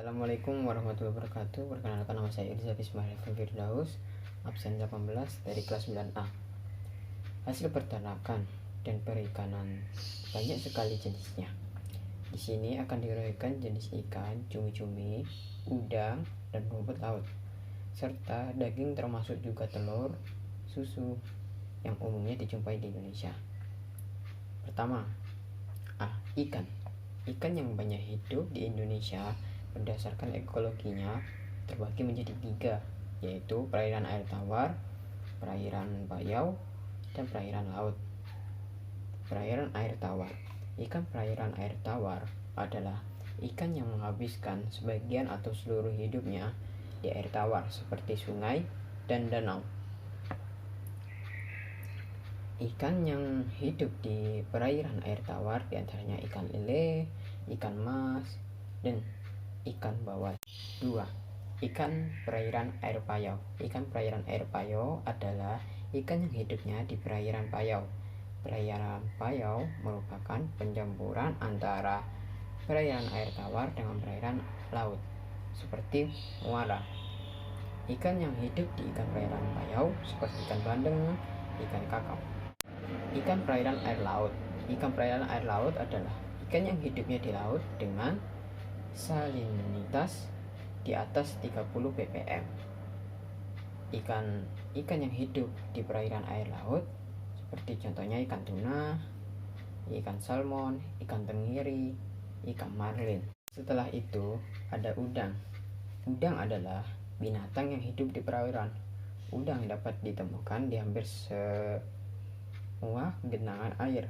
Assalamualaikum warahmatullahi wabarakatuh. Perkenalkan, nama saya Irza Bismillah Firdaus, absen 18 dari kelas 9A. Hasil peternakan dan perikanan banyak sekali jenisnya. Di sini akan diuraikan jenis ikan, cumi-cumi, udang, dan rumput laut, serta daging termasuk juga telur, susu yang umumnya dijumpai di Indonesia. Pertama, ikan. Ikan yang banyak hidup di Indonesia berdasarkan ekologinya terbagi menjadi 3, yaitu perairan air tawar, perairan payau, dan perairan laut. Perairan air tawar. Ikan perairan air tawar adalah ikan yang menghabiskan sebagian atau seluruh hidupnya di air tawar seperti sungai dan danau. Ikan yang hidup di perairan air tawar diantaranya ikan lele, ikan mas, dan ikan bawal. 2. Ikan perairan air payau. Ikan perairan air payau adalah ikan yang hidupnya di perairan payau. Perairan payau merupakan pencampuran antara perairan air tawar dengan perairan laut, seperti muara. Ikan yang hidup di ikan perairan payau seperti ikan bandeng, ikan kakap. Ikan perairan air laut. Ikan perairan air laut adalah ikan yang hidupnya di laut dengan salinitas di atas 30 ppm. Ikan yang hidup di perairan air laut seperti contohnya ikan tuna, ikan salmon, ikan tenggiri, ikan marlin. Setelah itu ada udang. Udang adalah binatang yang hidup di perairan. Udang dapat ditemukan di hampir semua genangan air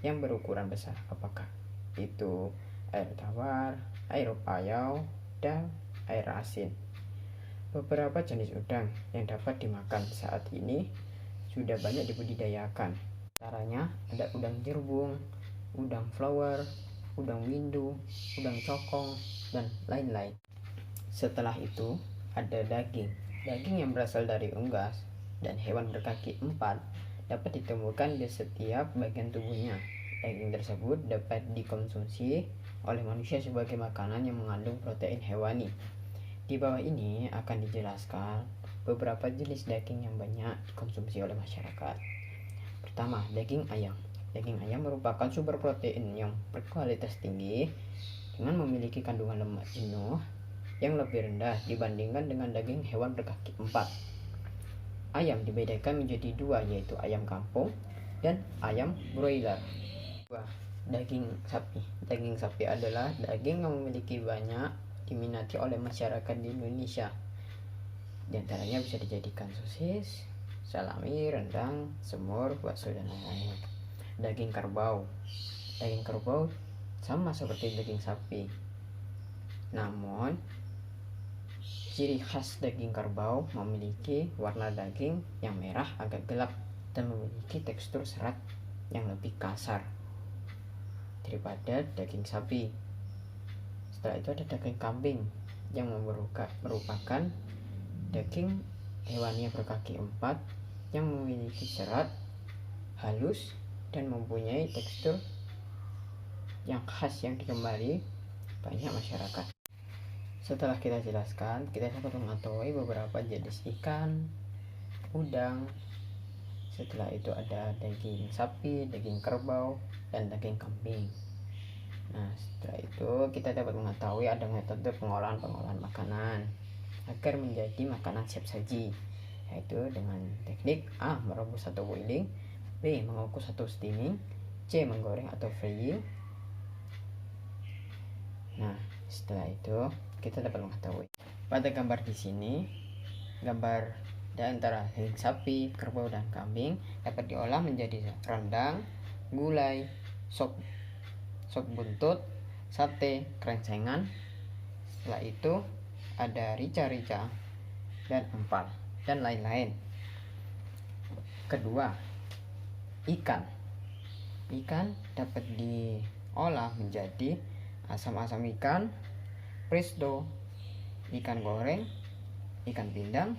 yang berukuran besar. Apakah itu air tawar, air payau, dan air asin? Beberapa jenis udang yang dapat dimakan saat ini sudah banyak dibudidayakan. Antaranya ada udang jerbung, udang flower, udang windu, udang cokong, dan lain-lain. Setelah itu ada daging. Daging yang berasal dari unggas dan hewan berkaki 4 dapat ditemukan di setiap bagian tubuhnya. Daging tersebut dapat dikonsumsi oleh manusia sebagai makanan yang mengandung protein hewani. Di bawah ini akan dijelaskan beberapa jenis daging yang banyak dikonsumsi oleh masyarakat. Pertama, daging ayam. Daging ayam merupakan sumber protein yang berkualitas tinggi dengan memiliki kandungan lemak jenuh yang lebih rendah dibandingkan dengan daging hewan berkaki 4. Ayam dibedakan menjadi 2, yaitu ayam kampung dan ayam broiler. Daging sapi. Daging sapi adalah daging yang memiliki banyak diminati oleh masyarakat di Indonesia. Di antaranya bisa dijadikan sosis, salami, rendang, semur, bakso, dan lain-lain. Daging kerbau. Daging kerbau sama seperti daging sapi, namun ciri khas daging kerbau memiliki warna daging yang merah agak gelap dan memiliki tekstur serat yang lebih kasar daripada daging sapi. Setelah itu ada daging kambing yang merupakan daging hewani berkaki 4 yang memiliki serat halus dan mempunyai tekstur yang khas yang digemari banyak masyarakat. Setelah kita jelaskan, kita dapat mengetahui beberapa jenis ikan, udang. Setelah itu ada daging sapi, daging kerbau, dan daging kambing. Nah, setelah itu kita dapat mengetahui ada metode pengolahan makanan agar menjadi makanan siap saji, yaitu dengan teknik A. Merebus atau boiling, B. mengukus atau steaming, C. menggoreng atau frying. Nah, setelah itu kita dapat mengetahui pada gambar di sini, gambar di antara daging sapi, kerbau, dan kambing dapat diolah menjadi rendang, gulai, sop buntut, sate, krengsengan. Setelah itu ada rica-rica dan empal dan lain-lain. Kedua, ikan dapat diolah menjadi asam-asam ikan, presto, ikan goreng, ikan pindang,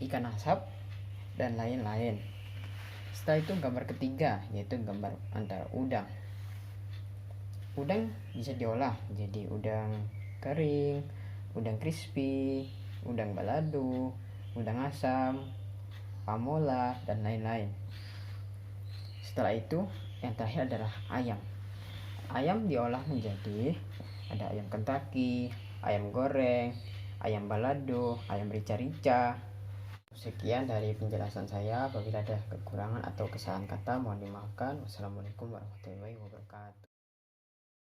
ikan asap, dan lain-lain. Setelah itu gambar ketiga, yaitu gambar antara udang. Udang bisa diolah menjadi udang kering, udang crispy, udang balado, udang asam, pamola, dan lain-lain. Setelah itu, yang terakhir adalah ayam. Ayam diolah menjadi ada ayam Kentucky, ayam goreng, ayam balado, ayam rica-rica. Sekian dari penjelasan saya. Apabila ada kekurangan atau kesalahan kata mohon dimaafkan. Wassalamualaikum warahmatullahi wabarakatuh.